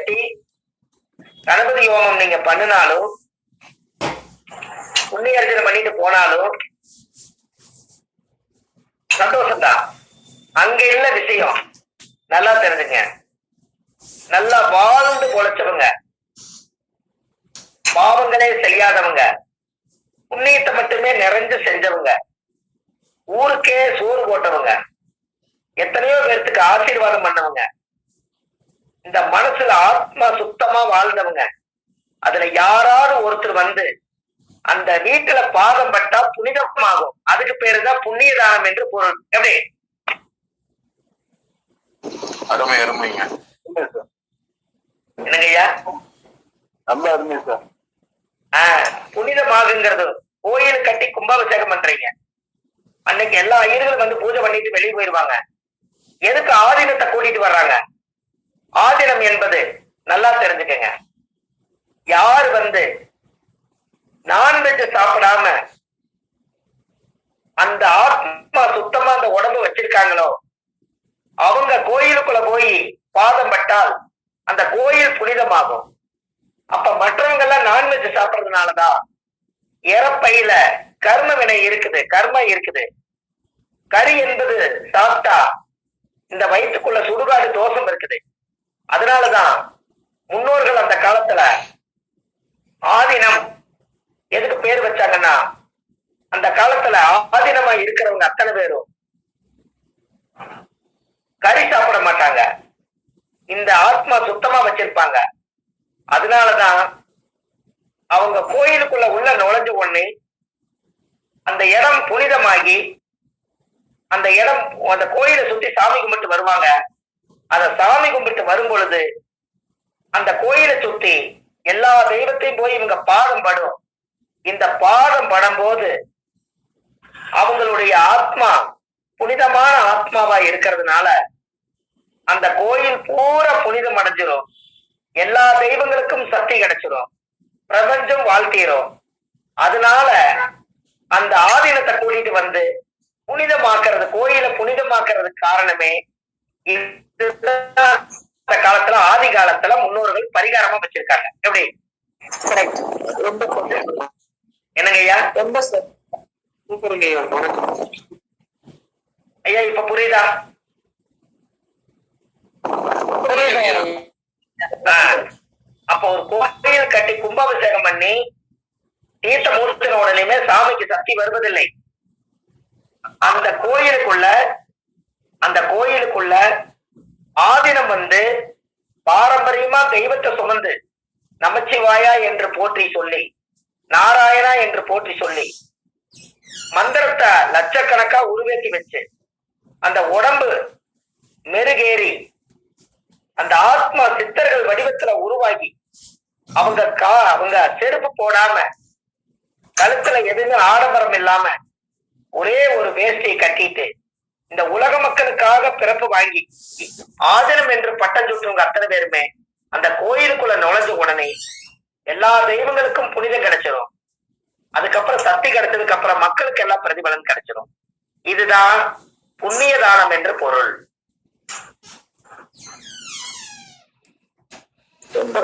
கட்டி கணபதி ஹோமம் நீங்க பண்ணினாலும் புண்ணிய அர்ச்சனை பண்ணிட்டு போனாலும் சந்தோஷம்தான். அங்க இல்ல விஷயம் நல்லா தெரிஞ்சுங்க. நல்லா வாழ்ந்து பொழைச்சவங்க, பாவங்களே செய்யாதவங்க, புண்ணியத்தை மட்டுமே நிறைஞ்சு செஞ்சவங்க, ஊருக்கே சோறு போட்டவங்க, எத்தனையோ பேர்த்துக்கு ஆசீர்வாதம் பண்ணவங்க, இந்த மனசுல ஆத்மா சுத்தமா வாழ்ந்தவங்க, அதுல யாராவது ஒருத்தர் வந்து அந்த வீட்டுல பாதம் பட்டா புனிதமாகும். அதுக்கு பேருதான் புண்ணிய தானம் என்று பொருள். எப்படி? அருமை அருமைங்க. என்னங்கய்யா? ரொம்ப அருமை சார். புனிதமாகுங்கிறது கோயில் கட்டி கும்பாபிஷேகம் பண்றீங்க, அன்னைக்கு எல்லா ஐயர்களும் வந்து பூஜை பண்ணிட்டு வெளியே போயிருவாங்க. எதுக்கு ஆதீனத்தை கூட்டிட்டு வர்றாங்க? ஆதீனம் என்பது நல்லா தெரிஞ்சுக்கங்க, யார் வந்து நான்வெஜ் சாப்பிடாம அந்த ஆத்மா சுத்தமா அந்த உடம்பு வச்சிருக்காங்களோ அவங்க கோயிலுக்குள்ள போய் பாதம் பட்டால் அந்த கோயில் புனிதமாகும். அப்ப மற்றவங்க எல்லாம் நான்வெஜ் சாப்பிடுறதுனாலதான் இறப்பையில கர்ம வினை இருக்குது, கர்மம் இருக்குது. கறி என்பது சாப்பிட்டா இந்த வயிற்றுக்குள்ள சுடுகாடு தோஷம் இருக்குது. அதனாலதான் முன்னோர்கள் அந்த காலத்துல ஆதீனம் எதுக்கு பேர் வச்சாங்கன்னா, அந்த காலத்துல ஆதீனமா இருக்கிறவங்க அத்தனை பேரும் கறி சாப்பிட மாட்டாங்க, இந்த ஆத்மா சுத்தமா வச்சிருப்பாங்க. அதனாலதான் அவங்க கோயிலுக்குள்ள உள்ள நுழைஞ்ச உடனே அந்த இடம் புனிதமாகி அந்த இடம் அந்த கோயிலை சுத்தி சாமி கும்பிட்டு வருவாங்க. அத சாமி கும்பிட்டு வரும் பொழுது அந்த கோயிலை சுத்தி எல்லா தெய்வத்தையும் போய் இவங்க பாதம் படும். இந்த பாதம் படும் போது அவங்களுடைய ஆத்மா புனிதமான ஆத்மாவா இருக்கிறதுனால அந்த கோயில் பூரா புனிதம் அடைஞ்சிரும். எல்லா தெய்வங்களுக்கும் சக்தி கிடைச்சிரும், பிரபஞ்சம் வாழ்த்திரும். அதனால அந்த ஆதீனத்தை கூட்டிட்டு வந்து புனிதமாக்குறது, கோயிலை புனிதமாக்குறதுக்கு காரணமே இந்த காலத்துல ஆதி காலத்துல முன்னோர்கள் பரிகாரமா வச்சிருக்காங்க. எப்படி? என்னங்க ஐயா? ரொம்ப சூப்பருங்க ஐயா. இப்ப புரியுதா? அப்ப ஒரு கோயில் கட்டி கும்பாபிஷேகம் பண்ணி தீர்த்த மூர்த்தின உடனே சாமிக்கு சக்தி வருவதில்லை. அந்த கோயிலுக்குள்ள ஆதீனம் வந்து பாரம்பரியமா தெய்வத்தை சுமந்து நமச்சிவாயா என்று போற்றி சொல்லி, நாராயணா என்று போற்றி சொல்லி, மந்திரத்தை லட்சக்கணக்கா உருவேற்றி வச்சு அந்த உடம்பு மெருகேறி அந்த ஆத்மா சித்தர்கள் வடிவத்துல உருவாகி அவங்க செருப்பு போடாம கழுத்துல எதுவுமே ஆடம்பரம் இல்லாம ஒரே ஒரு வேஷ்டியை கட்டிட்டு இந்த உலக மக்களுக்காக பிறப்பு வாங்கி ஆதீனம் என்று பட்டம் சுட்டுவங்க அத்தனை பேருமே அந்த கோயிலுக்குள்ள நுழைஞ்ச உடனே எல்லா தெய்வங்களுக்கும் புனிதம் கிடைச்சிடும். அதுக்கப்புறம் சக்தி கிடைச்சதுக்கு அப்புறம் மக்களுக்கு எல்லாம் பிரதிபலன் கிடைச்சிடும். இதுதான் புண்ணிய தானம் என்று பொருள்.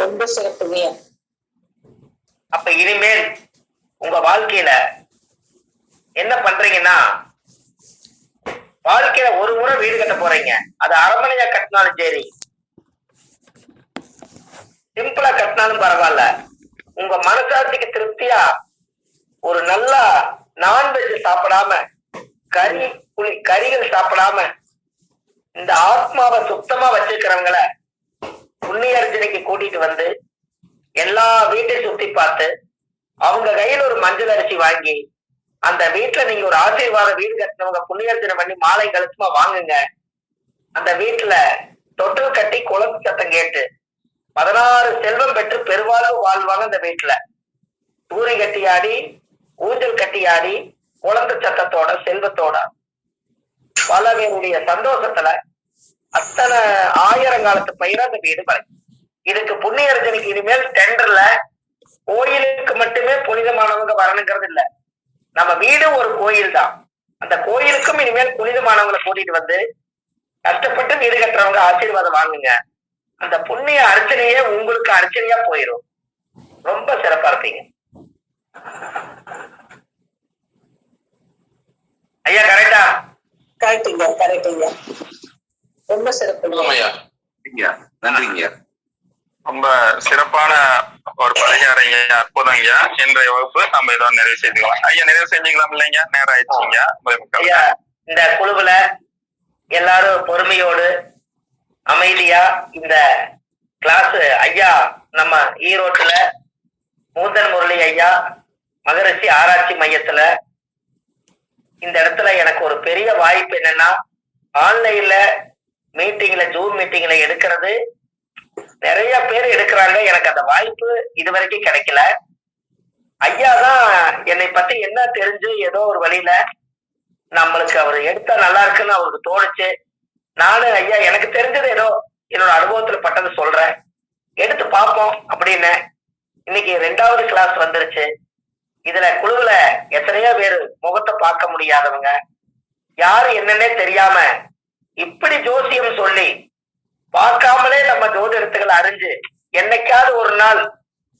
ரொம்ப சிறப்புங்க. அப்ப இனிமேல் உங்க வாழ்க்கையில என்ன பண்றீங்கன்னா, வாழ்க்கையில ஒரு முறை வீடு கட்ட போறீங்க, அது அரண்மனையா கட்டினாலும் சரி, சிம்பிளா கட்டினாலும் பரவாயில்ல, உங்க மனசாட்சிக்கு திருப்தியா ஒரு நல்ல நான்வெஜ் சாப்பிடாம கறிகள் சாப்பிடாம இந்த ஆத்மாவை சுத்தமா வச்சிருக்கிறவங்கள புண்ணிய அர்ச்சனைக்கு கூட்டிட்டு வந்து எல்லா வீட்டையும் சுத்தி பார்த்து அவங்க கையில ஒரு மஞ்சள் அரிசி வாங்கி அந்த வீட்டுல நீங்க ஒரு ஆசீர்வாத வீடு கட்டினவங்க புண்ணியர்ச்சனை பண்ணி மாலை கழுத்துமா வாங்குங்க. அந்த வீட்டுல தொட்டில் கட்டி குளத்து சத்தம் கேட்டு 16 செல்வம் பெற்று பெருவாழ்வு வாழ்வாங்க. அந்த வீட்டுல தூரி கட்டி ஆடி, ஊஞ்சல் கட்டி ஆடி, குழந்தை சத்தத்தோட செல்வத்தோட பல பேருடைய சந்தோஷத்துல அத்தனை ஆயிரங்காலத்து பயிர அந்த வீடு வரைக்கும். இதுக்கு புண்ணிய அர்ச்சனைக்கு இனிமேல் டெண்டர்ல கோயிலுக்கு மட்டுமே புனிதமானவங்க வரணுங்கிறது இல்ல. நம்ம வீடு ஒரு கோயில் தான், அந்த கோயிலுக்கும் இனிமேல் புனிதமானவங்களை கூட்டிட்டு வந்து கஷ்டப்பட்டு வீடு கட்டுறவங்க ஆசீர்வாதம் வாங்குங்க. அந்த புண்ணிய அர்ச்சனையே உங்களுக்கு அர்ச்சனையா போயிடும். ரொம்ப சிறப்பா இருப்பீங்க ஐயா. கரெக்டா? கரெக்டுங்க, கரெக்டுங்க. ரொம்ப சிறப்புங்க. ஐயா நன்றிங்க. ரொம்ப சிறப்பான ஒரு பரிகாரம் ஐயா, அற்புதம் ஐயா. இன்றைய வகுப்பு நம்ம இதோ நிறைவு செய்துக்கலாம் ஐயா. நிறைவு செஞ்சுக்கலாம் இல்லைங்க, நேரம் ஆயிடுச்சுங்க. ஐயா, இந்த குழுவுல எல்லாரும் பொறுமையோடு அமைதியா இந்த கிளாஸ் ஐயா நம்ம ஈரோட்டுல மூந்தன் முரளி ஐயா மகரிஷி ஆராய்ச்சி மையத்துல இந்த இடத்துல எனக்கு ஒரு பெரிய வாய்ப்பு என்னன்னா, ஆன்லைன்ல மீட்டிங்ல ஜூம் மீட்டிங்ல எடுக்கிறது நிறைய பேர் எடுக்கிறாங்க. எனக்கு அந்த வாய்ப்பு இதுவரைக்கும் கிடைக்கல. ஐயா தான் என்னை பத்தி என்ன தெரிஞ்சு ஏதோ ஒரு வழியில நம்மளுக்கு அவர் எடுத்தா நல்லா இருக்குன்னு அவருக்கு தோணுச்சு. நானும் ஐயா எனக்கு தெரிஞ்சது ஏதோ என்னோட அனுபவத்துல பட்டது சொல்றேன், எடுத்து பார்ப்போம் அப்படின்னு. இன்னைக்கு 2வது கிளாஸ் வந்துருச்சு. இதுல குழுவுல எத்தனையோ பேர் முகத்தை பார்க்க முடியாதவங்க, யாரு என்னன்னே தெரியாம இப்படி ஜோசியம் சொல்லி பார்க்காமலே நம்ம ஜோதிடத்துகளை அறிஞ்சு என்னைக்காவது ஒரு நாள்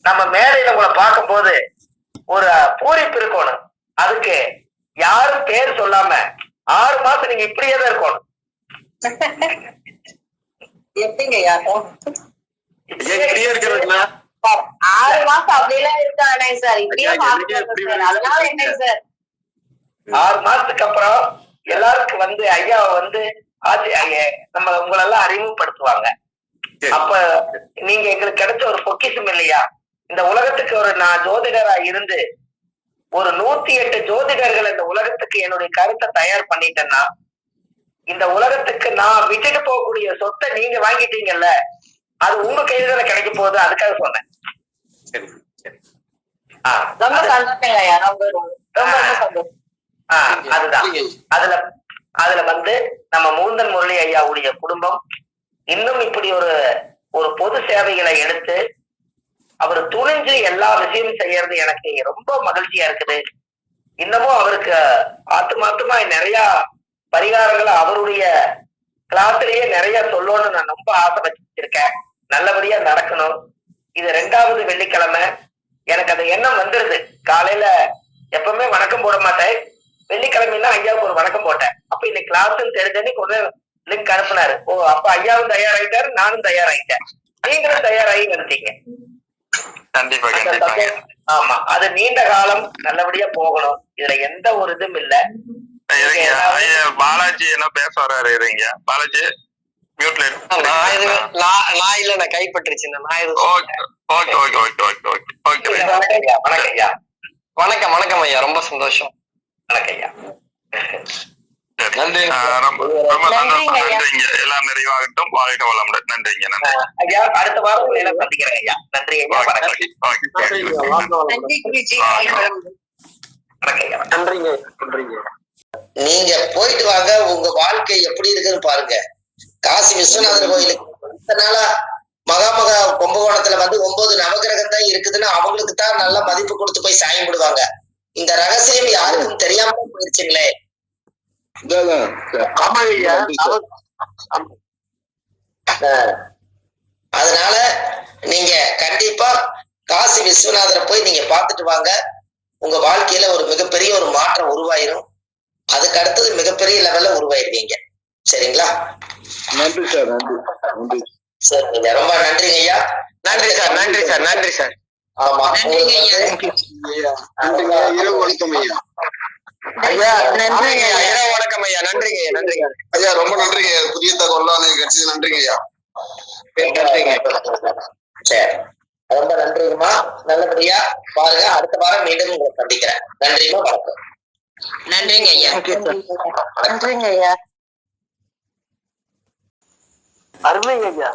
நம்ம மேடையில உங்களை பார்க்கும் போது ஒரு பூரிப்பு இருக்கணும். அதுக்கு யாரும் பேர் சொல்லாம 6 மாசம் நீங்க இப்படியே தான் இருக்கணும். எப்படிங்க ஐயா? இப்படியே இருக்கிறதுங்களா? 6 மாசம் அப்படியெல்லாம் இருக்கானே சார். இப்படியே பாக்குறேன். அதனால என்ன சார்? 6 மாசத்துக்கு அப்புறம் எல்லாருக்கும் வந்து ஐயாவை வந்து நம்ம உங்களெல்லாம் அறிமுகப்படுத்துவாங்க. அப்ப நீங்க எங்களுக்கு கிடைச்ச ஒரு பொக்கிஷம் இல்லையா? இந்த உலகத்துக்கு ஒரு நான் ஜோதிடரா இருந்து ஒரு 108 ஜோதிடர்கள் இந்த உலகத்துக்கு என்னுடைய கருத்தை தயார் பண்ணிட்டேன்னா, இந்த உலகத்துக்கு நான் விட்டுட்டு போகக்கூடிய சொத்தை நீங்க வாங்கிட்டீங்கல்ல, அது உங்க கையில கிடைக்க போகுது. அதுக்காக சொன்னேன். ரொம்ப சந்தோஷம் ஐயா. ரொம்ப ரொம்ப சந்தோஷம். அதுதான் அதுல வந்து நம்ம மூந்தன் முரளி ஐயாவுடைய குடும்பம் இன்னும் இப்படி ஒரு பொது சேவைகளை எடுத்து அவர் துணிஞ்சு எல்லா விஷயமும் செய்யறது எனக்கு ரொம்ப மகிழ்ச்சியா இருக்குது. இன்னமும் அவருக்கு ஆத்துமாத்துமா நிறைய பரிகாரங்களை அவருடைய கிளாஸ்லயே நிறைய சொல்லணும்னு நான் ரொம்ப ஆசை வச்சிருக்கேன். நல்லபடியா நடக்கணும். இது 2வது வெள்ளிக்கிழமை எனக்கு அந்த எண்ணம் வந்துருது. காலையில எப்பவுமே வணக்கம் போட மாட்டேன், வெள்ளிக்கிழமைன்னா ஐயாவுக்கு ஒரு வணக்கம் போட்டேன். அப்ப இன்னைக்கு கிளாஸ் தெரிஞ்சு கொஞ்சம் லிங்க் அனுப்புனாரு. ஓ, அப்ப ஐயாவும் தயாராயிட்டாரு, நானும் தயாராயிட்டேன், நீங்களும் தயாராகி வந்துட்டீங்க. கண்டிப்பா கண்டிப்பா. ஆமா, அது நீண்ட காலம் நல்லபடியா போகணும். இதுல எந்த ஒரு இதுவும் இல்ல. பாலாஜி என்ன பேச வர்றாரு? இருங்க பாலாஜி, மியூட்ல இருக்கு. நான் இல்ல, நான் கைப்பற்றுச்சு. வணக்கம் ஐயா. வணக்கம் வணக்கம் ஐயா, ரொம்ப சந்தோஷம். வணக்கம் ஐயா. நன்றி. ரொம்ப சந்தோஷம். நன்றிங்க. எல்லாம் நிறைவாகட்டும். வாழ்க வளமுடன். நன்றிங்க. நன்றி ஐயா. அடுத்த வாரம் எல்லாம் சந்திக்கிறேன் ஐயா. நன்றி ஐயா. வணக்கம். நன்றி குருஜி. வணக்கம் ஐயா. நன்றிங்க நன்றிங்க. நீங்க போயிட்டு வாங்க, உங்க வாழ்க்கை எப்படி இருக்குன்னு பாருங்க. காசி விஸ்வநாதர் கோயிலுக்கு இத்தனை நாளா மகாமகா கும்பகோணத்துல வந்து 9 நவகிரகம் தான் இருக்குதுன்னு அவங்களுக்கு தான் நல்ல மதிப்பு கொடுத்து போய் சாயம் போடுவாங்க. இந்த ரகசியம் யாருக்கும் தெரியாம போயிருச்சுங்களே. அதனால நீங்க கண்டிப்பா காசி விஸ்வநாதரை போய் நீங்க பார்த்துட்டு வாங்க. உங்க வாழ்க்கையில ஒரு மிகப்பெரிய ஒரு மாற்றம் உருவாயிரும். அதுக்கு அடுத்தது மிகப்பெரிய லெவல்ல உருவாயிருவீங்க. சரிங்களா? நன்றி சார். நன்றி. சரிங்க, ரொம்ப நன்றிங்க ஐயா. நன்றி சார். நன்றி சார். நன்றி சார். ஆமா, நன்றிங்க ஐயா. இரவு வணக்கம் ஐயா. ஐயா நன்றிங்க ஐயா. இரவு வணக்கம் ஐயா. நன்றிங்க ஐயா. நன்றிங்க ஐயா, ரொம்ப நன்றிங்க. புதிய தகவல்லாம் கிடைச்சது. நன்றிங்க ஐயா. நன்றிங்க. சரி, ரொம்ப நன்றிங்கம்மா. நல்லபடியா பாருங்க. அடுத்த வாரம் மீண்டும் உங்களை சந்திக்கிறேன். நன்றிமா, வணக்கம். நன்றிங்க ஐயா. நன்றிங்க ஐயா. அருமைங்க ஐயா.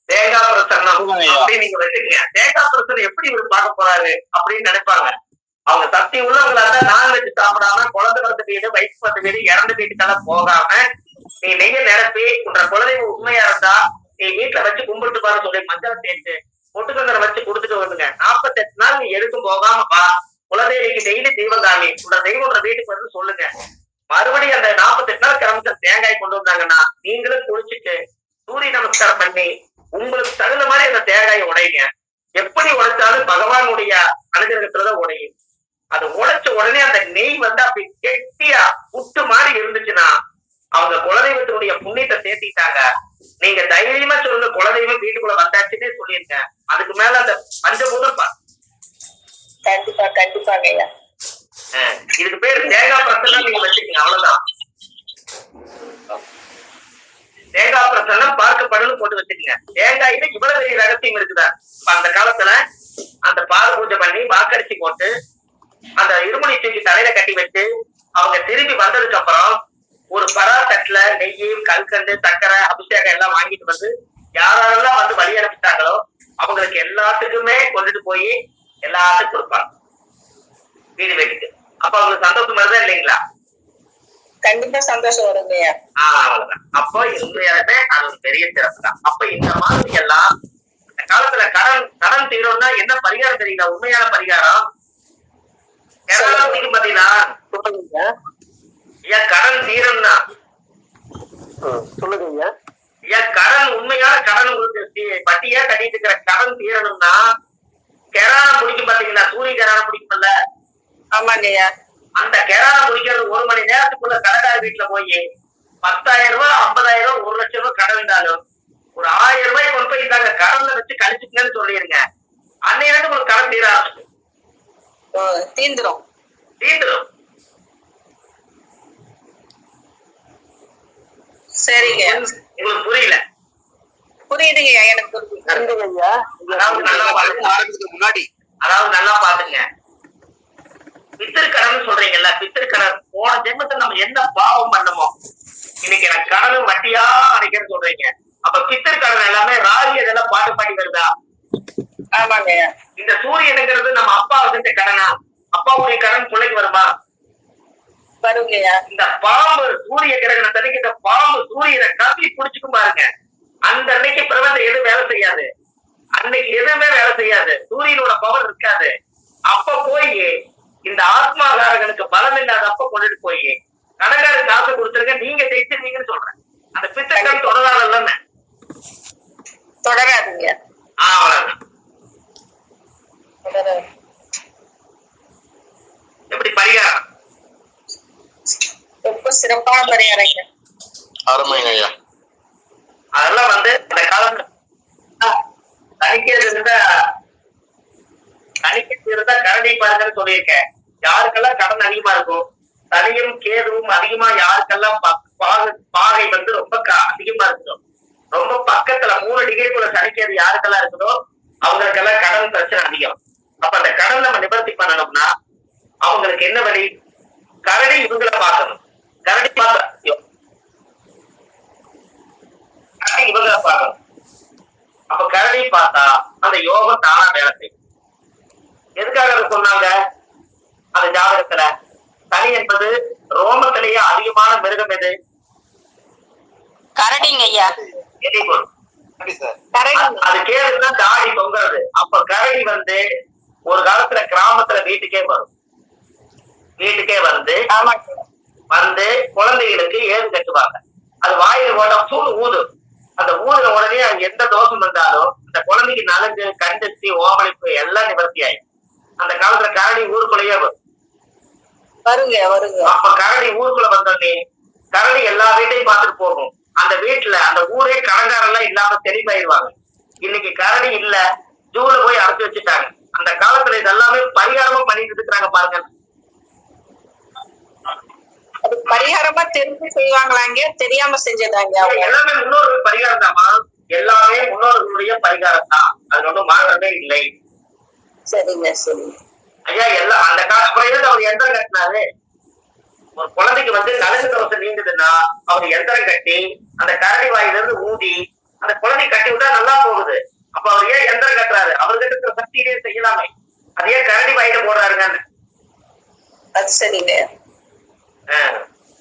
தேங்காய் பிரசன்னம் அப்படின்னு நீங்க வச்சுக்கீங்க. தேங்காய் பிரசன்னம் எப்படி இவர் பார்க்க போறாரு அப்படின்னு நினைப்பாங்க. அவங்க சக்தி உள்ளவங்களா இருந்தா நான்வெஜ் சாப்பிடாம குழந்தை பிறந்த வீடு, வயசு பத்து வீடு, இறந்த வீட்டுக்கெல்லாம் போகாம நீ நெய்ய நிரப்பி உன்ற குழந்தைங்க உண்மையா இருந்தா நீ வீட்டுல வச்சு கும்பிட்டுப்பான்னு சொல்லி மஞ்சள் தேய்ச்சு பொட்டுக்கங்கரை வச்சு கொடுத்துட்டு வருங்க. 48 நாள் நீ எதுக்கும் போகாம வா. குலதெய்விக்கு டெய்லி தெய்வம் தாமி உன்ற தெய்வம் வீட்டுக்கு வந்து சொல்லுங்க. மறுபடியும் அந்த 48 நாள் கிளம்பிச்ச தேங்காய் கொண்டு வந்தாங்கன்னா நீங்களும் குளிச்சுட்டு சூரிய நமஸ்காரம் பண்ணி உங்களுக்கு தகுந்த மாதிரி அந்த தேங்காயை உடையுங்க. எப்படி உடைச்சாலும் பகவானுடைய அனுகிரகத்துலதான் உடையும். அது உடைச்ச உடனே அந்த நெய் வந்து அப்படி கெட்டியா புட்டு மாதிரி இருந்துச்சுன்னா அவங்க குலதெய்வத்தினுடைய புண்ணியத்தை சேர்த்திட்டாங்க. நீங்க தைரியமா சொல்லுங்க, குலதெய்வம் வீட்டுக்குள்ள வந்தாச்சுன்னே சொல்லிருங்க. அதுக்கு மேல அந்த பஞ்சபூதம் கண்டிப்பா கண்டிப்பாங்க ஐயா. இதுக்கு பேர் தேங்காய் பிரசன்னம் நீங்க வச்சுக்கீங்க, அவ்வளவுதான். தேங்காய் பிரசன்னம் பார்க்கப்படணும் போட்டு வச்சுக்கீங்க. தேங்காயில இவ்வளவு பெரிய ரகசியம் இருக்குதா? அந்த காலத்துல அந்த பால் பூஜை பண்ணி வாக்கரிசி போட்டு அந்த இருமுடி தூக்கி தலையில கட்டி வச்சு அவங்க திரும்பி வந்ததுக்கு அப்புறம் ஒரு பரா தட்டுல நெய், கல்கண்டு, சர்க்கரை, அபிஷேகம் எல்லாம் வாங்கிட்டு வந்து யாரெல்லாம் வந்து வழி அனுப்பிட்டாங்களோ அவங்களுக்கு எல்லாத்துக்குமே கொண்டுட்டு போய் எல்லாத்துக்கும் கொடுப்பாங்க வீடு வீட்டுக்கு. அப்ப அவங்களுக்கு சந்தோஷம் வருதா இல்லைங்களா? கண்டிப்பா சந்தோஷம் வருங்க ஐயா. அவ்வளவுதான். அப்போ உண்மையாலுமே அது ஒரு பெரிய சிறப்பு தான். அப்ப இந்த மாதிரி எல்லாம் இந்த காலத்துல கடன் தீரும்னா என்ன பரிகாரம் தெரியுங்களா? உண்மையான பரிகாரம் பாத்தீங்கன்னா ஐயா, கடன் தீரம்னா சொல்லுங்க ஐயா, கடன் உண்மையான கடன் உங்களுக்கு பட்டியா கட்டிட்டு இருக்கிற கடன் தீரணும்னா கெரானம் பிடிக்கும் பாத்தீங்களா? சூரிய கெரானம் பிடிக்கும்ல? ஆமாங்க ஐயா. அந்த கெரானம் பிடிக்கிறது 1 மணி நேரத்துக்குள்ள கடைக்கார வீட்டுல போய் 10,000 ரூபாய், 50,000 ரூபாய், 1 லட்சம் ரூபாய் கடன் இருந்தாலும் ஒரு 1000 ரூபாய் கொண்டு போய் இந்தாங்க கடன்ல வச்சு கழிச்சுக்கங்கன்னு சொல்லிருங்க. அன்னையில உங்களுக்கு கடன் தீர ஆரம்பிச்சு தீந்துரும். சரிங்க. உங்களுக்கு புரியல? புரியுதுங்க ஐயா, எனக்கு புரியுது. அதாவது நல்லா பாத்துங்க. பித்திருக்கடன் சொல்றீங்கல்ல, பித்திருக்கடன் போன ஜென்மத்துல நம்ம என்ன பாவம் பண்ணமோ இன்னைக்கு எனக்கு கடனும் வட்டியா அடைக்கிறேன்னு சொல்றீங்க. அப்ப பித்திருக்கடன் எல்லாமே ராகி அதெல்லாம் பாட்டு பாடி வருதா? ஆமாங்க. இந்த சூரியனுங்கிறது நம்ம அப்பா செஞ்ச கடனா? அப்பாவுடைய கடன் பிள்ளைக்கு வருமா? வருங்கய்யா. இந்த பாம்பு சூரிய கிரகணத்தன்னைக்கு இந்த பாம்பு சூரியனை கப்பி குடிச்சுக்கும் பாருங்க. அந்த அன்னைக்கு பிரபஞ்சம் எதுவும் வேலை செய்யாது. அன்னைக்கு எதுவுமே வேலை செய்யாது. சூரியனோட பவர் இருக்காது. அப்ப போய் இந்த ஆத்மாகாரர்களுக்கு பலம் இல்லாதப்ப கொண்டுட்டு போய் கடன்கார காசு கொடுத்துருங்க, நீங்க ஜெயிச்சிருவீங்கன்னு சொல்றேன். அந்த பித்தக்கடன் தொடராதல்ல? தொடராதுங்க. அவ்வளவுதான். எப்படி பரிகாரம்? ரொம்ப சிறப்பான பரிகாரங்க. அருமைங்க ஐயா. அதெல்லாம் வந்து இந்த காலம் தணிக்கிறது இருந்தா கரடி பாருங்கன்னு சொல்லியிருக்கேன். யாருக்கெல்லாம் கடன் அதிகமா இருக்கும், சனியும் கேதுவும் அதிகமா யாருக்கெல்லாம் பாகை வந்து ரொம்ப அதிகமா இருக்கும், ரொம்ப பக்கத்துல 3 டிகிரிக்குள்ள சனிக்கேது யாருக்கெல்லாம் இருக்குதோ அவங்களுக்கெல்லாம் கடன் பிரச்சனை அதிகம். அப்ப அந்த கடன் நம்ம நிவர்த்தி பண்ணணும்னா அவங்களுக்கு என்ன வழி? கரடி இவங்களை பார்க்கணும். கரடி பார்த்தா இவங்களை பார்க்கணும். அப்ப கரடி பார்த்தா அந்த யோகம் தானா வேலை செய்யும். எதுக்காக அதை சொன்னாங்க? அந்த ஜாதகத்துல சனி என்பது ரோமத்திலேயே அதிகமான மிருகம் எது? கரடிங்க ஐயா. அது கேதுன்னா தாடி தொங்குறது. அப்ப கரடி வந்து ஒரு காலத்துல கிராமத்துல வீட்டுக்கே வரும். வீட்டுக்கே வந்து குழந்தைகளுக்கு ஏது கட்டுவாங்க. அது வாயில ஓட சூடு ஊதும். அந்த ஊதுற உடனே அங்க எந்த தோஷம் இருந்தாலும் அந்த குழந்தைக்கு நலங்கு, கண்டிச்சு, ஓமளிப்பு எல்லாம் நிவர்த்தி ஆயிடும். அந்த காலத்துல கரடி ஊருக்குள்ளேயே வரும். அப்ப கரடி ஊருக்குள்ள வந்தோடனே கரடி எல்லா வீட்டையும் பார்த்துட்டு போகும். அந்த வீட்டுல அந்த ஊரே கடங்காரெல்லாம் இல்லாம தெளிவாயிருவாங்க. இன்னைக்கு கரடி இல்ல, ஜூல போய் அடைச்சு வச்சுட்டாங்க. அந்த காலத்துல இதெல்லாமே பரிகாரமா பண்ணிட்டு இருக்கிறாங்க பாருங்க. அது பரிகாரமா தெரிஞ்சு செய்வாங்களாங்க, தெரியாம செஞ்சதாங்க? எல்லாமே முன்னோர்கள் பரிகாரம் தாமா. எல்லாமே முன்னோர்களுடைய பரிகாரம் தான். அது ஒன்றும் மாறவே இல்லை. சரிங்க சரிங்க ஐயா. எல்லாம் அந்த காலத்துல அவர் எந்திரம் கட்டினாரு. ஒரு குழந்தைக்கு வந்து நலங்கு தோசை நீங்குதுன்னா அவர் எந்திரம் கட்டி அந்த கரடி வாயிலிருந்து ஊதி அந்த குழந்தை கட்டி விட்டா நல்லா போகுது. அப்ப அவர் ஏன் எந்திரம் கட்டுறாரு? அவர்கிட்ட இருக்கிற சக்தியிலே செய்யலாமே. அது ஏன் கரடி வாயில போடுறாருங்க? அது சரிங்க.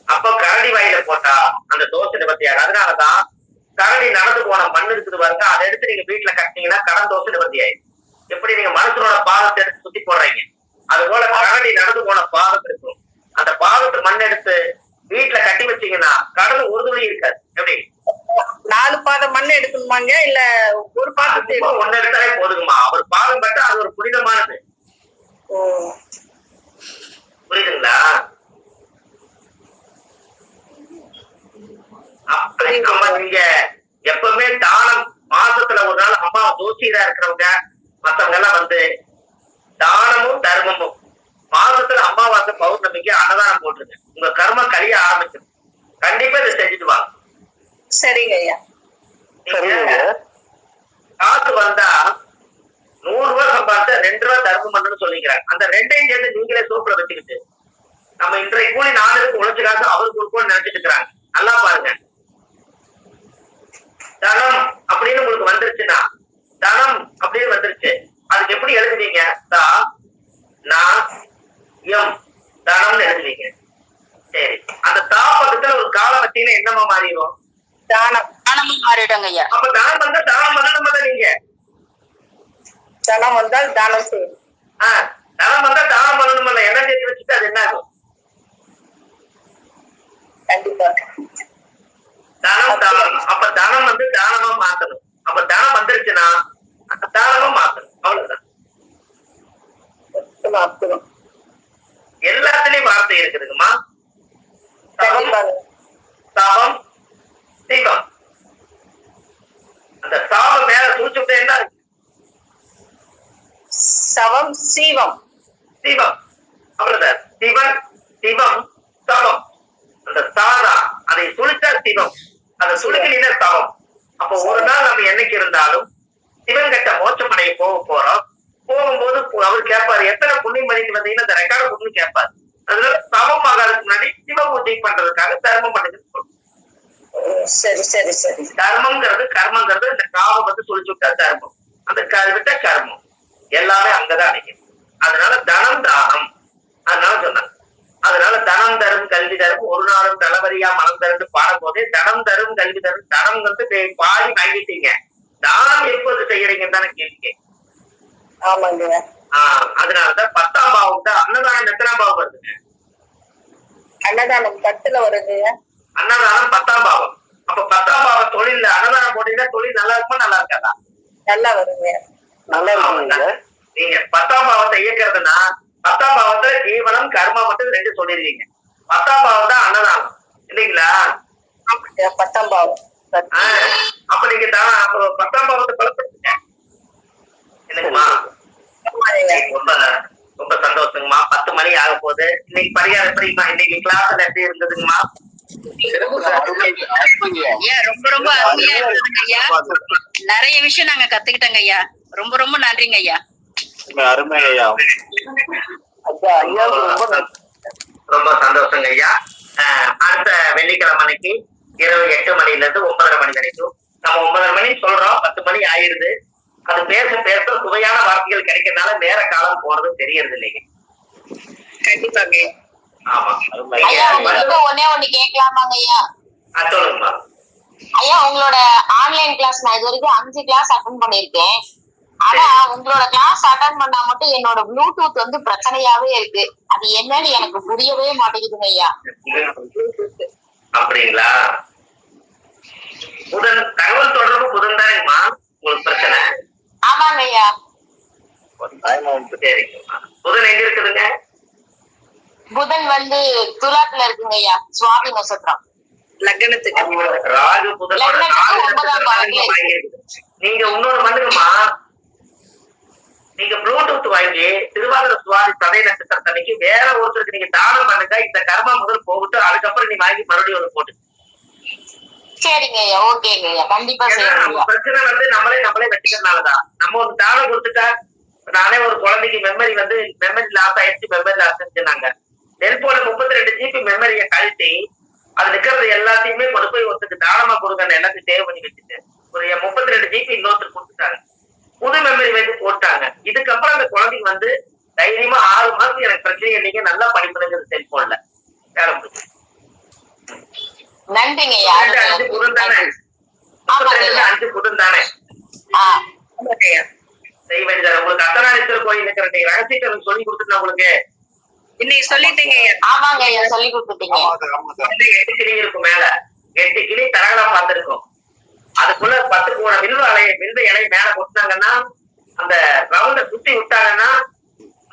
அப்ப கரடி வாயில போட்டா அந்த தோசை நிவர்த்தியாரு. அதனாலதான் கரடி நடந்து போன மண் இருக்குது பாருங்க, அதை எடுத்து நீங்க வீட்டுல கட்டினீங்கன்னா கடன் தோசை நிவர்த்தி ஆயிடும். எப்படி நீங்க மனுஷனோட பாதத்தை எடுத்து சுத்தி போடுறீங்க, அது போல கரடி நடந்து போன பாதம் இருக்கும். அந்த பாதத்தை மண் எடுத்து வீட்டுல கட்டி வச்சீங்கன்னா கடன் ஒரு துளி இருக்காது. எப்படி 4 பாதம் மண் எடுக்கணுமாங்க இல்ல ஒரு பாதத்தை ஒன்னு எடுத்தாலே போதுங்கம்மா. அவர் பாதம் பட்டு அது ஒரு புனிதமானது. ஓ புரியுதுங்களா? அப்படி நம்ம நீங்க எப்பவுமே தானம் மாசத்துல ஒரு நாள் அம்மா ஜோசியரா இருக்கிறவங்க மத்தவங்க எல்லாம் வந்து தானமும் தர்மமும் மாசத்துல அமாவாசை பௌர்ணமிக்கு அன்னதானம் போட்டுருங்க. உங்க கர்மம் கழிய ஆரம்பிச்சிடும். கண்டிப்பா இதை செஞ்சுட்டு வாங்க. சரிங்க ஐயா. காசு வந்தா 100 ரூபாய் சம்பாதிச்சா 2 ரூபாய் தர்மம் பண்ணணும்னு சொல்லிக்கிறாங்க. அந்த 2ஐயும் சேர்த்து நீங்களே சோப்புல வச்சுக்கிட்டு நம்ம இன்றைய கூலி 4 உழைச்சு காசு அவருக்கு கொடுப்போம்னு நினைச்சிட்டு இருக்கிறாங்க. நல்லா பாருங்க. தனம் அப்படின்னு உங்களுக்கு வந்துருச்சுன்னா தனம் அப்படின்னு வந்துருச்சு. அதுக்கு எப்படி எழுதுவீங்க? தனம்னு எழுதுவீங்க. சரி, அந்த தா பக்கத்துல ஒரு காலம் வச்சீங்கன்னா என்னமா மாறிடும்? தானம் தானமும் மாறிடுங்க ஐயா. அப்ப தானம் வந்தா தானம் பண்ணணும் நீங்க. தனம் வந்தால் தானம் செய்யும். தனம் வந்தா தானம் பண்ணணும். என்ன சேர்த்து வச்சுட்டு அது என்ன ஆகும்? கண்டிப்பா தனம் தானம். அப்ப தனம் வந்து தானமா மாத்தணும். அப்ப தனம் வந்துருச்சுன்னா தானமா மாத்தணும். அவ்வளவுதான். எல்லாத்துலயும் வார்த்தை இருக்குதுங்கம்மா. தவம் சிவம். அந்த சாவம் மேல சூழ்ச்சுட்டே என்ன? சவம் சீவம். சிவம். அவ்வளவுதான். சிவன் சிவம் தவம். அந்த சாதா அதை சுழிச்சா சிவம், அதை சுழிக்கலினா தவம். அப்போ ஒரு நாள் நம்ம என்னைக்கு இருந்தாலும் சிவன் கிட்ட மோட்சமடைய போறோம். போகும்போது அவர் கேட்பாரு, எத்தனை புண்ணியம் பண்ணிட்டு வந்தீங்கன்னா அந்த ரெக்கார்டு புண்ணு கேட்பாரு. அதனால தவம் ஆகாதுக்கு முன்னாடி சிவ பூஜை பண்றதுக்காக தர்மம் பண்ணுறது. சரி சரி சரி. தர்மம்ங்கிறது கர்மங்கிறது இந்த காவம் வந்து சுழிச்சு விட்டா தர்மம், அந்த விட்டா கர்மம் எல்லாமே அங்கதான் அடைக்கும். அதனால தனம் தானம். அதனால சொன்னாங்க. அதனால தனம் தரும் கல்வி தரும் ஒரு நாளும் தலைவரியா மனம் தரும் பாடும் போதே தனம் தரும் கல்வி தரும். தனம் வந்து பாதி வாங்கிட்டீங்க, தானம் எப்போது செய்யறீங்கன்னு தானே கேள்வி. ஆமாங்க. அதனாலதான் 10ஆம் பாவம் தான். அன்னதானம் எத்தனாம் பாவம் வருதுங்க? அன்னதானம் 10ல வருது. அன்னதானம் 10ஆம் பாவம். அப்ப 10ஆம் பாவம் தொழில் அன்னதானம் போட்டீங்கன்னா தொழில் நல்லா இருக்குமா நல்லா இருக்காதா? நல்லா வருங்க. நல்லா இருக்குங்க. நீங்க 10ஆம் பாவத்தை இயக்கிறதுனா 10ஆம் பாவத்துல ஜீவனம் கர்மா மட்டும் 2 சொல்லிருவீங்க. 10ஆம் பாவம் தான் அன்னதானம் இல்லைங்களா? 10ஆம் பாவம். அப்ப நீங்க தான் 10ஆம் பாவத்தை பலப்படுத்துங்க. என்னங்கம்மா? ரொம்ப ரொம்ப சந்தோஷங்கம்மா. 10 மணி ஆக போகுது. இன்னைக்கு பரிகாரம் எப்படிமா? இன்னைக்கு கிளாஸ்ல எப்படி இருந்ததுங்கம்மா? ரொம்ப ரொம்ப அருமையா இருந்ததுங்க ஐயா. நிறைய விஷயம் நாங்க கத்துக்கிட்டோங்க ஐயா. ரொம்ப ரொம்ப நன்றிங்க ஐயா. அருமை ஐயா. ரொம்ப சந்தோஷங்க ஐயா. அடுத்த வெள்ளிக்கிழமை அன்னைக்கு இரவு 8 மணில இருந்து 9:30 மணி வரைக்கும் நம்ம 9:30 மணி சொல்றோம், 10 மணி ஆயிடுது. அது பேச பேச சுவையான வார்த்தைகள் கிடைக்கிறதுனால நேர காலம் போறது தெரியறது இல்லைங்க. கண்டிப்பாங்க. ஆமா. ஐயா உங்களுக்கு ஒண்ணே ஒண்ணு கேட்கலாமாங்க ஐயா? சொல்லுங்கம்மா. ஐயா உங்களோட ஆன்லைன் கிளாஸ் நான் இது வரைக்கும் 5 கிளாஸ் அட்டெண்ட் பண்ணிருக்கேன். ஆனா உங்களோட கிளாஸ் அட்டெண்ட் பண்ணா மட்டும் என்னோட ப்ளூடூத் வந்து பிரச்சனையாவே இருக்கு. அது என்னன்னு எனக்கு புரியவே மாட்டேங்குதுங்க ஐயா. அப்படிங்களா? புதன் தகவல் தொடர்பு புதன் தானேம்மா உங்களுக்கு பிரச்சனை? ஆமாங்க ஐயா. சரிங்கம்மா. புதன் எங்க இருக்குதுங்க? புதன் வந்து துலாத்துல இருக்குங்க ஐயா. சுவாமி நட்சத்திரம் லக்னத்துக்கு. ராகு புதன். நீங்க இன்னொரு பண்ணுங்கம்மா. நீங்க ப்ளூடூத் வாங்கி திருவாதிரை சுவாதி சதய நட்சத்திரத்தன்னைக்கு வேற ஒருத்தருக்கு நீங்க தானம் பண்ணுங்க. இந்த கர்மா முதல் போகட்டும், அதுக்கப்புறம் நீ வாங்கி மறுபடியும் ஒரு போட்டு. சரிங்க ஐயா. ஓகேங்க ஐயா. கண்டிப்பா செய்யறேன். பிரச்சனை வந்து நம்மளே வச்சுக்கிறதுனாலதான். நம்ம ஒரு தானம் கொடுத்துட்டா, நானே ஒரு குழந்தைக்கு மெமரி லாஸ் ஆயிடுச்சு, மெமரி லாஸ் ஆயிடுச்சுனாங்க. செல்போன்ல 32 GB மெமரியை கழட்டி அது இருக்கிறது எல்லாத்தையுமே கொண்டு போய் ஒருத்தருக்கு தானமா கொடுங்க எல்லாத்தையும் சேவ் பண்ணி வச்சுட்டு ஒரு 32 GB இன்னொருத்தர் கொடுத்துட்டாங்க. புது மெமரி வந்து போட்டாங்க. இதுக்கப்புறம் அந்த குழந்தைக்கு வந்து தைரியமா 6 மாசம் எனக்கு பிரச்சனை இல்லைங்க, நல்லா படிப்புங்கிறது செல்போன்ல வேலை முடிச்சு. நன்றிங்க ஐயா. 5 புதன் தானே? 5 புதன் தானே? செய்வேன் சார். உங்களுக்கு அர்த்தநாரீஸ்வரர் கோயில் இருக்கிற ரகசியத்தை சொல்லி கொடுத்துட்டேன் உங்களுக்கு. இன்னைக்கு சொல்லிட்டீங்க. ஆமாங்க ஐயா சொல்லி கொடுத்துட்டீங்க. 8 கிளி இருக்கும் மேல, 8 கிளி தரகலா பார்த்திருக்கோம். அதுக்குள்ள 10 போன வில்வ இலை மேல கொட்டினாங்கன்னா அந்த ரவுண்ட சுத்தி விட்டாங்கன்னா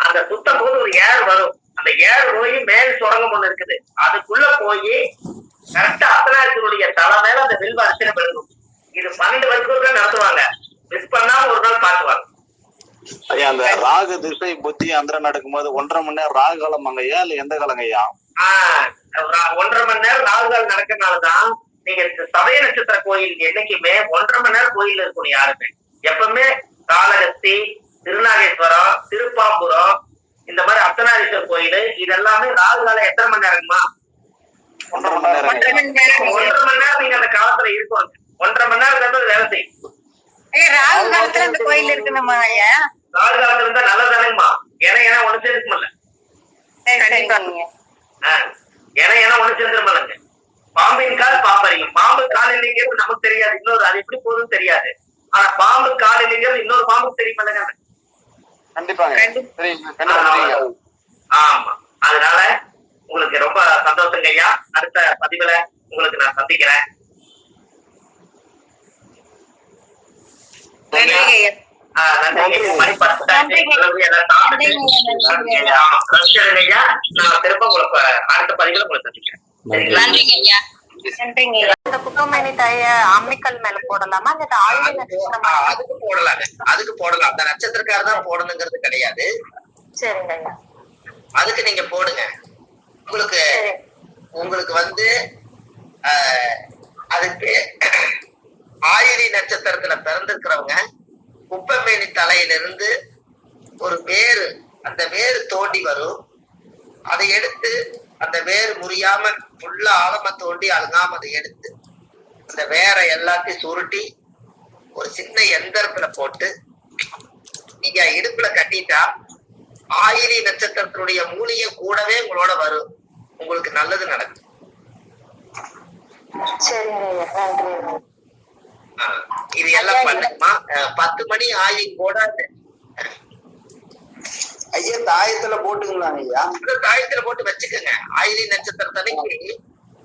அந்த சுத்தம் போது ஒரு ஏர் வரும். அந்த ஏர் போய் மேல் சுரங்கம் ஒண்ணு இருக்குது, அதுக்குள்ள போய் கரெக்டா அர்த்தநாரீஸ்வரருடைய தலை மேல அந்த வில்வ அர்ச்சனை பெருகும். இது 12 வருஷத்துக்கு நடத்துவாங்க. மிஸ் பண்ணாம ஒரு நாள் பாத்துவாங்க. ஐயா அந்த ராகு திசை புத்தி அந்தரம் நடக்கும்போது 1.5 மணி நேரம் ராகு காலம் ஐயா இல்ல எந்த காலங்க ஐயா? 1.5 மணி நேரம் ராகு காலம் நடக்கிறதுனாலதான் நீங்க சதய நட்சத்திர கோயில் என்னைக்குமே 1.5 மணி நேரம் கோயில் இருக்கணும். யாருமே எப்பவுமே காளகஸ்தி, திருநாகேஸ்வரம், திருப்பாம்புரம், இந்த மாதிரி அர்த்தநாரீஸ்வரர் கோயில் இதெல்லாமே ராகு காலம் எத்தனை மணி நேரமா? 1.5 மணி நேரம். 1.5 மணி நேரம் நீங்க அந்த காலத்துல இருக்கணும். 1.5 மணி நேரம் வேலை செய்யும். ராகு காலத்துல அந்த கோயில் இருக்கணுமா ஐயா? ராகு காலத்துல இருந்தா நல்லதானுங்கம்மா. ஏன்னா ஒண்ணு சேர்ந்துக்குமில்ல. ஏன்னா ஒண்ணு சேர்ந்துருமில்லங்க. பாம்பின் கால் பாம்பறியும். பாம்பு கால் இல்லைங்கிறது நமக்கு தெரியாது, இன்னொரு அது எப்படி போகுதுன்னு தெரியாது. ஆனா பாம்பு கால் இல்லைங்கிறது இன்னொரு பாம்புக்கு தெரியுமில்லங்க. கண்டிப்பாங்க. ஆமா, அதனால உங்களுக்கு ரொம்ப சந்தோஷங்க ஐயா. அடுத்த பதிவுல உங்களுக்கு நான் சந்திக்கிறேன். மணி 10 நான் திரும்ப உங்களுக்கு அடுத்த பதிவுல உங்களை சந்திக்கிறேன். நன்றிங்க ஐயா. இந்த குப்பமேனி தாய அம்மிக்கல் மேல போடலாமா? அதுக்கு போடலாங்க, அதுக்கு போடலாம். அந்த நட்சத்திரக்காரர் தான் போடணுங்கிறது கிடையாது. சரிங்க ஐயா, அதுக்கு நீங்க போடுங்க. உங்களுக்கு வந்து அதுக்கு ஆயிரி நட்சத்திரத்துல பிறந்திருக்கிறவங்க குப்பமேனி தலையிலிருந்து ஒரு வேறு, அந்த வேறு தோண்டி வரும். அதை எடுத்து அந்த வேறு முறியாம ஃபுல்லா ஆழமா தோண்டி அழுங்காம அதை எடுத்து அந்த வேற எல்லாத்தையும் சுருட்டி ஒரு சின்ன எந்திரத்துல போட்டு நீங்க இடுப்புல கட்டிட்டா ஆயிரி நட்சத்திரத்தினுடைய மூலிகை கூடவே உங்களோட வரும். உங்களுக்கு நல்லது நடக்கும். இது எல்லாம் பண்ணுமா? 10 மணி ஆயின் போடாது ஐயா. தாயத்துல போட்டுக்கலாம் ஐயா. தாயத்துல போட்டு வச்சுக்கோங்க. ஆயிலி நட்சத்திரத்தன்னைக்கு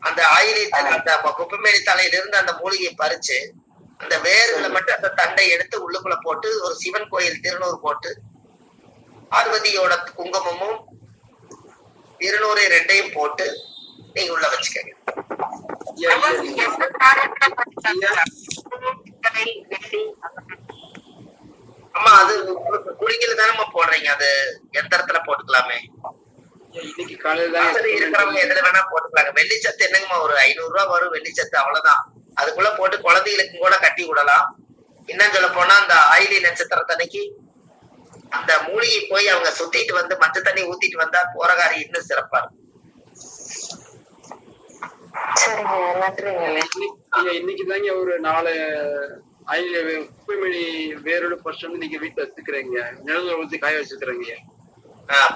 அந்த ஆயிலி அந்த குப்பமேனி தலையில இருந்து அந்த மூலிகையை பறிச்சு அந்த வேர்களை மட்டும் அந்த தண்டை எடுத்து உள்ளுக்குள்ள போட்டு ஒரு சிவன் கோயில் திருநூறு போட்டு பார்வதியோட குங்குமமும் திருநூறு 2ஐயும் போட்டு நீங்க உள்ள வச்சுக்கோங்க. அம்மா அது உங்களுக்கு குளிக்கல தானே போடுறீங்க, அது எந்திரத்துல போட்டுக்கலாமே. இன்னைக்கு காலையில இருக்கிறவங்க எதுல வேணா போட்டுக்கலாங்க. வெள்ளிச்சத்து என்னங்கம்மா ஒரு 500 ரூபாய் வரும் வெள்ளிச்சத்து, அவ்வளவுதான். அதுக்குள்ள போட்டு குழந்தைகளுக்கும் கூட கட்டி விடலாம். இன்னும் சொல்ல போனா அந்த ஆயிலி நட்சத்திரத்தன்னைக்கு அந்த மூலிகை போய் அவங்க சுத்திட்டு வந்து மஞ்சள் தண்ணி ஊத்திட்டு வந்தா போறகாரி இன்னும் சிறப்பா இருக்கும். இன்னைக்கு தாங்க ஒரு 4 குப்பைமணி வேரோட ஃபர்ஸ்ட் வந்து நீங்க வீட்டுல வச்சுக்கிறீங்க, நிழல ஊத்தி காய வச்சுக்கிறீங்க.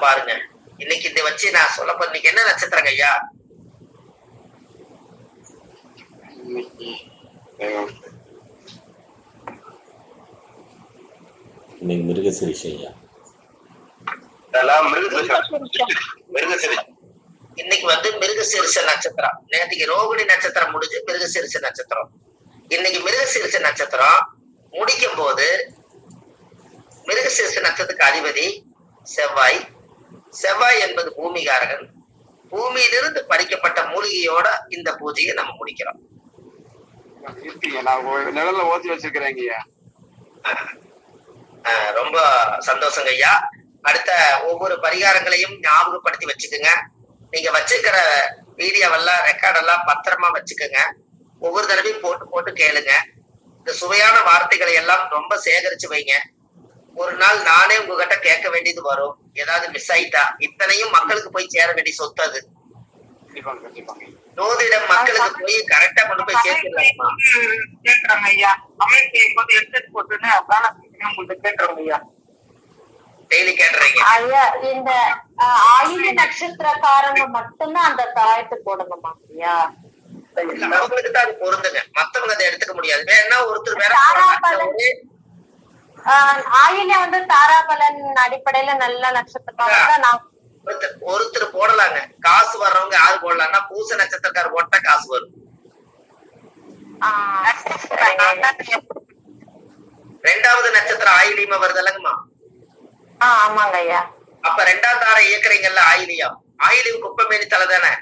பாருங்க இன்னைக்கு இதை வச்சு நான் சொல்ல போறேன். இன்னைக்கு என்ன நட்சத்திரங்க ஐயா? இன்னைக்கு மிருகசிரிஷ ஐயா. இன்னைக்கு வந்து மிருகசீரிஷ நட்சத்திரம். நேற்றுக்கு ரோகிணி நட்சத்திரம் முடிஞ்சு மிருகசீரிஷ நட்சத்திரம். இன்னைக்கு மிருகசீரிஷ நட்சத்திரம் முடிக்கும் போது மிருகசீரிஷ நட்சத்திரத்துக்கு அதிபதி செவ்வாய். செவ்வாய் என்பது பூமிகாரகன். பூமியிலிருந்து பறிக்கப்பட்ட மூலிகையோட இந்த பூஜையை நம்ம முடிக்கிறோம். நிழல ஓத்தி வச்சிருக்கிறேங்க. ரொம்ப சந்தோஷங்க ஐயா. அடுத்த ஒவ்வொரு பரிகாரங்களையும் ஞாபகப்படுத்தி வச்சுக்கோங்க. நீங்க வச்சுக்கிற வீடியோவெல்லாம் ரெக்கார்டெல்லாம் பத்திரமா வச்சுக்கோங்க. ஒவ்வொரு தடவையும் போட்டு போட்டு கேளுங்க. இந்த சுவையான வார்த்தைகளை எல்லாம் ரொம்ப சேகரிச்சு வைங்க. ஒரு நாள் நானே உங்ககிட்ட கேட்க வேண்டியது வரும், ஏதாவது மிஸ் ஆயிட்டா. இத்தனையும் மக்களுக்கு போய் சேர வேண்டிய சொத்து அது. ஜோதிடம் மக்களுக்கு போய் கரெக்டா கொண்டு போய் சேர்த்துடலாமா? கேட்கறாங்க ஐயா. அமைப்பு போட்டு எடுத்து போட்டுன்னு அதான் உங்களுக்கு கேட்கறோம் ஐயா. டெய்லி கேட்டுறீங்க ஐயா. இந்த ஆயுத நட்சத்திரக்காரங்க மட்டும்தான் அந்த தாயத்தை போடணுமா ஐயா? அவங்களுக்கு தான் அது பொருந்துங்க, மத்தவங்க அதை எடுத்துக்க முடியாது. வேணா ஒருத்தர் வேற ஆயுத வந்து தாராபலன் அடிப்படையில நல்ல நட்சத்திரக்காரங்க ஒருத்தர் போடலாங்க. காசு வர்றவங்க யாரு போடலாம்னா பூச நட்சத்திரக்காரர் போட்டா காசு வரும். ரெண்டாவது நட்சத்திரம் ஆயிலியமா வருதல்லங்கம்மா? ஆமாங்க ஐயா. அப்ப ரெண்டாம் தாரை இயக்குறீங்கல்ல ஆயிலியம். ஆயிலியம் குப்பமேனி தலை தானே?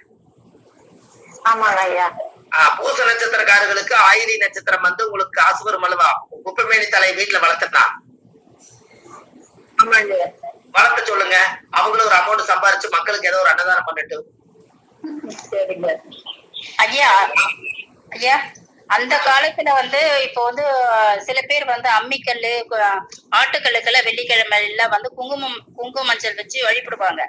ஆமாங்க ஐயா. பூச நட்சத்திரக்காரர்களுக்கு ஆயிலி நட்சத்திரம் வந்து உங்களுக்கு காசு வரும் அல்லவா? குப்பமேனி தலையை வீட்டுல வளர்த்துட்டா வளர்த்த சொல்லுங்க. அவங்களும் ஒரு அமௌண்ட் சம்பாரிச்சு மக்களுக்கு ஏதோ ஒரு அன்னதானம் பண்ணிட்டு. ஐயா ஐயா, அந்த காலத்துல வந்து இப்போ வந்து சில பேர் வந்து அம்மிக்கல்லு, ஆட்டுக்கல்லுக்கெல்லாம் வெள்ளிக்கிழமை எல்லாம் வந்து குங்கும மஞ்சள் வச்சு வழிபடுவாங்க.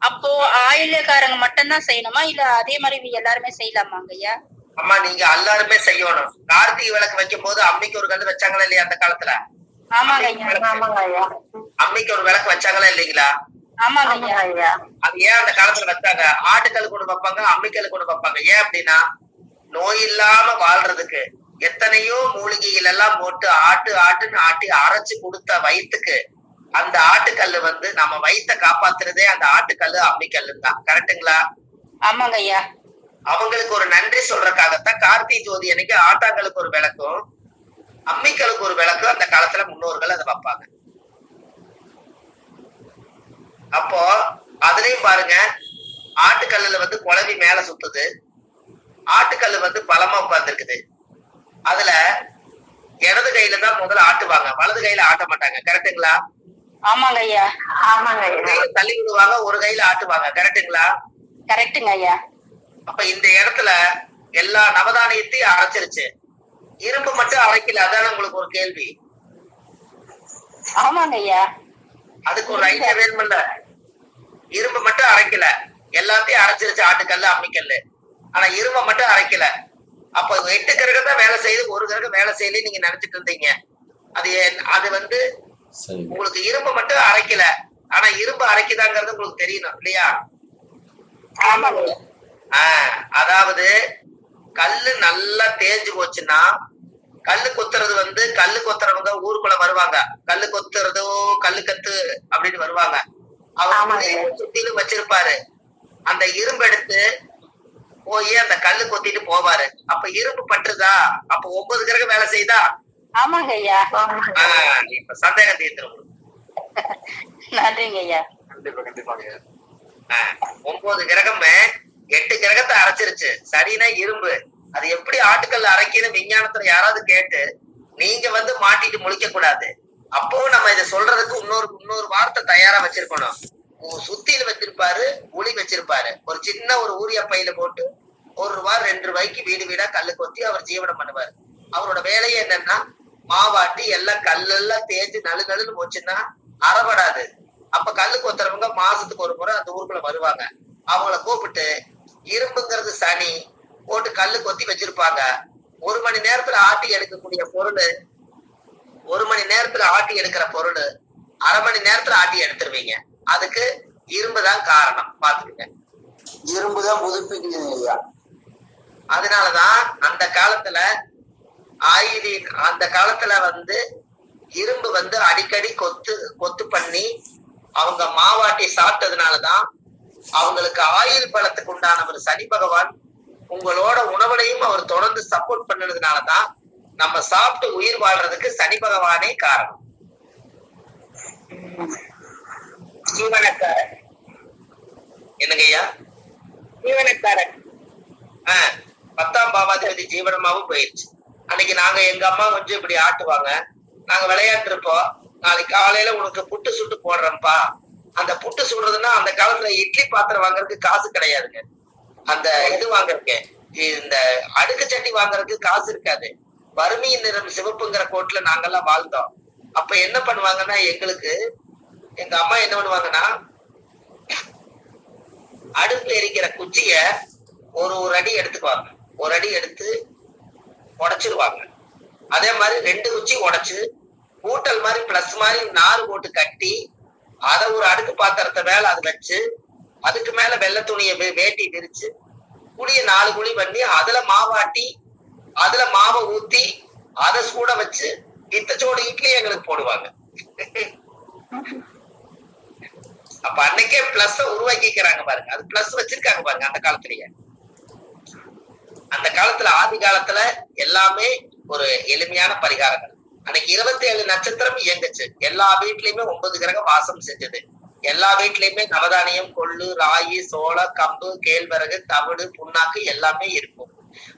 அப்போ ஆயிலக்காரங்க மட்டும்தான் செய்யணுமா, இல்ல அதே மாதிரி எல்லாருமே செய்யலாமாங்க ஐயா? அம்மா, நீங்க எல்லாருமே செய்யணும். கார்த்திகை விளக்கு வைக்கும் போது அம்மிக்கு ஒரு கல் வச்சாங்களா இல்லையா அந்த காலத்துல? ஆமாங்க ஐயா. அம்மிக்கு ஒரு விளக்கு வச்சாங்களா இல்லைங்களா? ஆமாங்க ஐயா. அது ஏன் அந்த காலத்துல வச்சாங்க? ஆட்டுக்கல் கொண்டு வைப்பாங்க, அம்மிக்கல் கொண்டு வைப்பாங்க. ஏன் அப்படின்னா, நோய் இல்லாம வாழ்றதுக்கு எத்தனையோ மூலிகைகள் எல்லாம் போட்டு ஆட்டுன்னு ஆட்டி அரைச்சு கொடுத்த வயிற்றுக்கு அந்த ஆட்டுக்கல்லு வந்து நம்ம வயிற்ற காப்பாத்துறதே அந்த ஆட்டுக்கல்லு அம்மிக்கல்லு தான். கரெக்டுங்களா? ஆமாங்க ஐயா. அவங்களுக்கு ஒரு நன்றி சொல்றதுக்காகத்தான் கார்த்திகை ஜோதி அன்னைக்கு ஆட்டாங்களுக்கு ஒரு விளக்கும் அம்மிக்கலுக்கு ஒரு விளக்கும் அந்த காலத்துல முன்னோர்கள் அதை வைப்பாங்க. அப்போ அதுலயும் பாருங்க, ஆட்டுக்கல்லுல வந்து குழவி மேல சுத்துது, ஆட்டுக்கல்லு வந்து பலமா உட்கார்ந்து இருக்குது. அதுல இடது கையில தான் முதல்ல ஆட்டுவாங்க, வலது கையில ஆட்ட மாட்டாங்க. கரெக்டுங்களா? ஆமாங்க ஐயா. ஆமாங்க ஐயா. தள்ளி விடுவாங்க, ஒரு கையில ஆட்டுவாங்க. கரெக்டுங்களா? கரெக்டுங்க ஐயா. அப்ப இந்த இடத்துல எல்லா நவதானியத்தையும் அரைச்சிருச்சு, இரும்பு மட்டும் அரைக்கல. அதான உங்களுக்கு ஒரு கேள்வி? ஆமாங்க ஐயா. அதுக்கு ஒரு ஐடியா வேணும்ல. இரும்பு மட்டும் அரைக்கல, எல்லாத்தையும் அரைச்சிருச்சு ஆட்டுக்கல்லு அம்மிக்கல்லு. ஆனா இரும்பை மட்டும் அரைக்கல. அப்ப 8 கிரகம் தான் வேலை செய்யுது, ஒரு கிரகம் வேலை செய்யல நீங்க நினைச்சிட்டு இருந்தீங்க. அது வந்து உங்களுக்கு இரும்பு மட்டும் அரைக்கல, ஆனா இரும்பு அரைக்குதாங்கிறது உங்களுக்கு தெரியணும் இல்லையா? அதாவது கல்லு நல்லா தேஞ்சு போச்சுன்னா, கல்லு கொத்துறது வந்து கல்லு கொத்துறவங்க ஊருக்குள்ள வருவாங்க. கல்லு கொத்துறதோ கல்லு கத்து அப்படின்னு வருவாங்க. அவங்க சுத்திலும் வச்சிருப்பாரு. அந்த இரும்பு எடுத்து போய் அந்த கல்லு கொத்திட்டு போவாரு. அப்ப இரும்பு பட்டுதா? அப்ப 9 கிரகம் வேலை செய்தா? ஆமாங்க ஐயா. இப்ப சந்தேகம் தீர்த்துரும். நன்றிங்க ஐயா. கண்டிப்பா கண்டிப்பாங்க. 9 கிரகமே 8 கிரகத்தை அரைச்சிருச்சு. சரினா இரும்பு அது எப்படி ஆட்டுக்கல்ல அரைக்கணும் விஞ்ஞானத்துல யாராவது கேட்டு நீங்க வந்து மாட்டிட்டு முழிக்க கூடாது. அப்போ நம்ம இதை சொல்றதுக்கு இன்னொரு வார்த்தை தயாரா வச்சிருக்கணும். சுத்தியில வச்சிருப்பாரு, உளி வச்சிருப்பாரு. ஒரு சின்ன ஒரு ஊரிய பையில போட்டு ₹1 ₹2 வீடு வீடா கல்லு கொத்தி அவர் ஜீவனம் பண்ணுவார். அவரோட வேலையே என்னன்னா, மாவாட்டி எல்லாம் கல்லெல்லாம் தேஞ்சு நலுன்னு போச்சுன்னா அறப்படாது. அப்ப கல்லு கொத்துறவங்க மாசத்துக்கு ஒரு முறை அந்த ஊருக்குள்ள வருவாங்க. அவங்கள கூப்பிட்டு இரும்புங்கிறது சனி போட்டு கல்லு கொத்தி வச்சிருப்பாங்க. 1 மணி நேரத்துல ஆட்டி எடுக்கக்கூடிய பொருள், 1 மணி நேரத்துல ஆட்டி எடுக்கிற பொருள் 1/2 மணி நேரத்துல ஆட்டி எடுத்துருவீங்க. அதுக்கு இரும்புதான் காரணம். பாத்துக்கங்க, இரும்புதான் புதுப்பிக்குது. அதனாலதான் அந்த காலத்துல அந்த காலத்துல வந்து இரும்பு வந்து அடிக்கடி கொத்து பண்ணி அவங்க மாவாட்டி சாப்பிட்டதுனாலதான் அவங்களுக்கு ஆயுள் பலத்துக்கு உண்டான ஒரு சனி பகவான் உங்களோட உணவுலையும் அவர் தொடர்ந்து சப்போர்ட் பண்ணதுனாலதான் நம்ம சாப்பிட்டு உயிர் வாழ்றதுக்கு சனி பகவானே காரணம். ஜீவனக்காரன் என்னங்கய்யா? ஜீவனக்காரன் 10ஆம் பாவாதிபதி ஜீவனமாவும் போயிடுச்சு. அன்னைக்கு நாங்க எங்க அம்மா கொஞ்சம் இப்படி ஆட்டுவாங்க, நாங்க விளையாட்டு இருப்போம். நாளைக்கு காலையில உனக்கு புட்டு சுட்டு போடுறேன்ப்பா. அந்த புட்டு சுடுறதுன்னா அந்த காலத்துல இட்லி பாத்திரம் வாங்குறதுக்கு காசு கிடையாதுங்க. அந்த இது வாங்குறதுக்கு, இந்த அடுக்கு சட்டி வாங்குறதுக்கு காசு இருக்காது. வறுமையின் நிறம் சிவப்புங்கிற கோட்ல நாங்கெல்லாம் வாழ்ந்தோம். அப்ப என்ன பண்ணுவாங்கன்னா, எங்க அம்மா என்ன பண்ணுவாங்கன்னா, அடுப்புல எரிக்கிற குச்சிய ஒரு அடி எடுத்துக்குவாங்க. ஒரு அடி எடுத்து உடைச்சிருவாங்க. அதே மாதிரி 2 குச்சி உடைச்சு கூட்டல் மாதிரி பிளஸ் மாதிரி 4 போட்டு கட்டி அதை ஒரு அடுக்கு பாத்திரத்தை மேல அது வச்சு அதுக்கு மேல வெள்ளை துணியை வேட்டி விரிச்சு குழிய 4 குழி பண்ணி அதுல மாவாட்டி அதுல மாவை ஊத்தி அதை சூட வச்சு இத்தச்சோடு இட்லி எங்களுக்கு போடுவாங்க. அப்ப அன்னைக்கே பிளஸ் உருவாக்கிக்கிறாங்க பாருங்க. அது பிளஸ் வச்சிருக்காங்க பாருங்க அந்த காலத்திலேயே. அந்த காலத்துல ஆதி காலத்துல எல்லாமே ஒரு எளிமையான பரிகாரங்கள். அன்னைக்கு 27 நட்சத்திரம் இயங்குச்சு. எல்லா வீட்லயுமே 9 கிரகம் வாசம் செஞ்சது. எல்லா வீட்லயுமே நவதானியம், கொள்ளு, ராகி, சோளம், கம்பு, கேழ்வரகு, தவிடு, புண்ணாக்கு எல்லாமே இருக்கும்.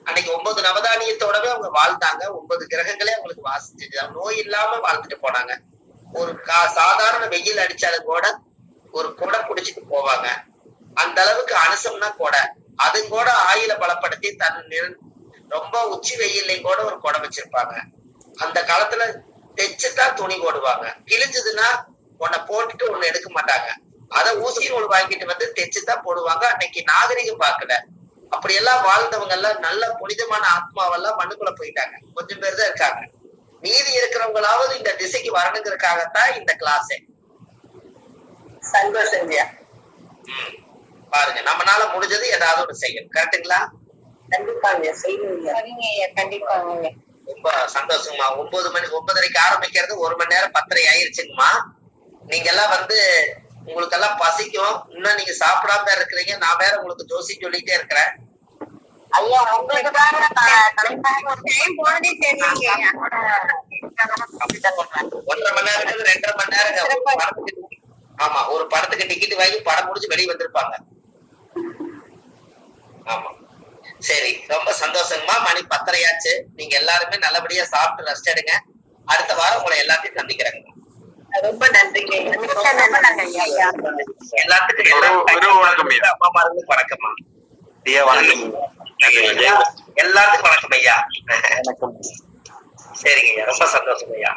அன்னைக்கு 9 நவதானியத்தோடவே அவங்க வாழ்ந்தாங்க. 9 கிரகங்களே அவங்களுக்கு வாசம் செஞ்சது. நோய் இல்லாம வாழ்ந்துட்டு போனாங்க. ஒரு சாதாரண வெயில் அடிச்சாலும் கூட ஒரு கொடை புடிச்சிட்டு போவாங்க. அந்த அளவுக்கு அனுசம்னா கொடை. அதுவும் கூட ஆயில பலப்படுத்தி ரொம்ப உச்சி வெயிலையும் கூட ஒரு கொடை வச்சிருப்பாங்க. அந்த காலத்துல தைச்சுதான் துணி போடுவாங்க. கிழிஞ்சதுன்னா உன்னை போட்டுட்டு ஒண்ணு எடுக்க மாட்டாங்க. அதை ஊசி நூல் வாங்கிட்டு வந்து தைச்சுதான் போடுவாங்க. அன்னைக்கு நாகரிகம் பார்க்கல. அப்படியெல்லாம் வாழ்ந்தவங்க எல்லாம் நல்ல புனிதமான ஆத்மாவெல்லாம் மண்ணுக்குள்ள போயிட்டாங்க. கொஞ்சம் பேர் தான் இருக்காங்க. மீதி இருக்கிறவங்களாவது இந்த திசைக்கு வரணுங்கிறதுக்காகத்தான் இந்த கிளாஸே. சந்தோஷம். பாருங்க, நம்மளால முடிஞ்சது ஏதாவது ஒண்ணு செய்யணும். கரெக்டுங்களா? கண்டிப்பாங்க செய்யுங்க. கண்டிப்பாங்க. ரொம்ப சந்தோஷங்கம்மா. 9 மணி 9:30க்கு ஆரம்பிக்கிறது 1 மணி நேரம் 10:30 ஆயிருச்சுங்கம்மா. நீங்க எல்லாம் வந்து உங்களுக்கு எல்லாம் பசிக்கும். இன்னும் நீங்க சாப்பிடாம இருக்கிறீங்க. நான் வேற உங்களுக்கு ஜோசி சொல்லிட்டே இருக்கிறேன். ஐயா உங்களுக்கு தான் டைம் போனதே தெரியலங்க. 1.5 மணி நேரம் 2.5 மணி நேரம். ஆமா, ஒரு படத்துக்கு டிக்கெட் வாங்கி படம் முடிச்சு வெளியே வந்திருப்பாங்க. ஆமா, சரி, ரொம்ப சந்தோஷங்கம்மா. மணி 10:30 ஆச்சு. நீங்க எல்லாருமே நல்லபடியா சாப்பிட்டு ரெஸ்ட் எடுங்க. அடுத்த வாரம் உங்களை எல்லாத்தையும் சந்திக்கிறேங்க. ரொம்ப நன்றிங்க. எல்லாத்துக்கும் அம்மா மாருக்கு வணக்கம்மா. எல்லாத்துக்கும் வணக்கம் ஐயா. சரிங்க ஐயா, ரொம்ப சந்தோஷம் ஐயா.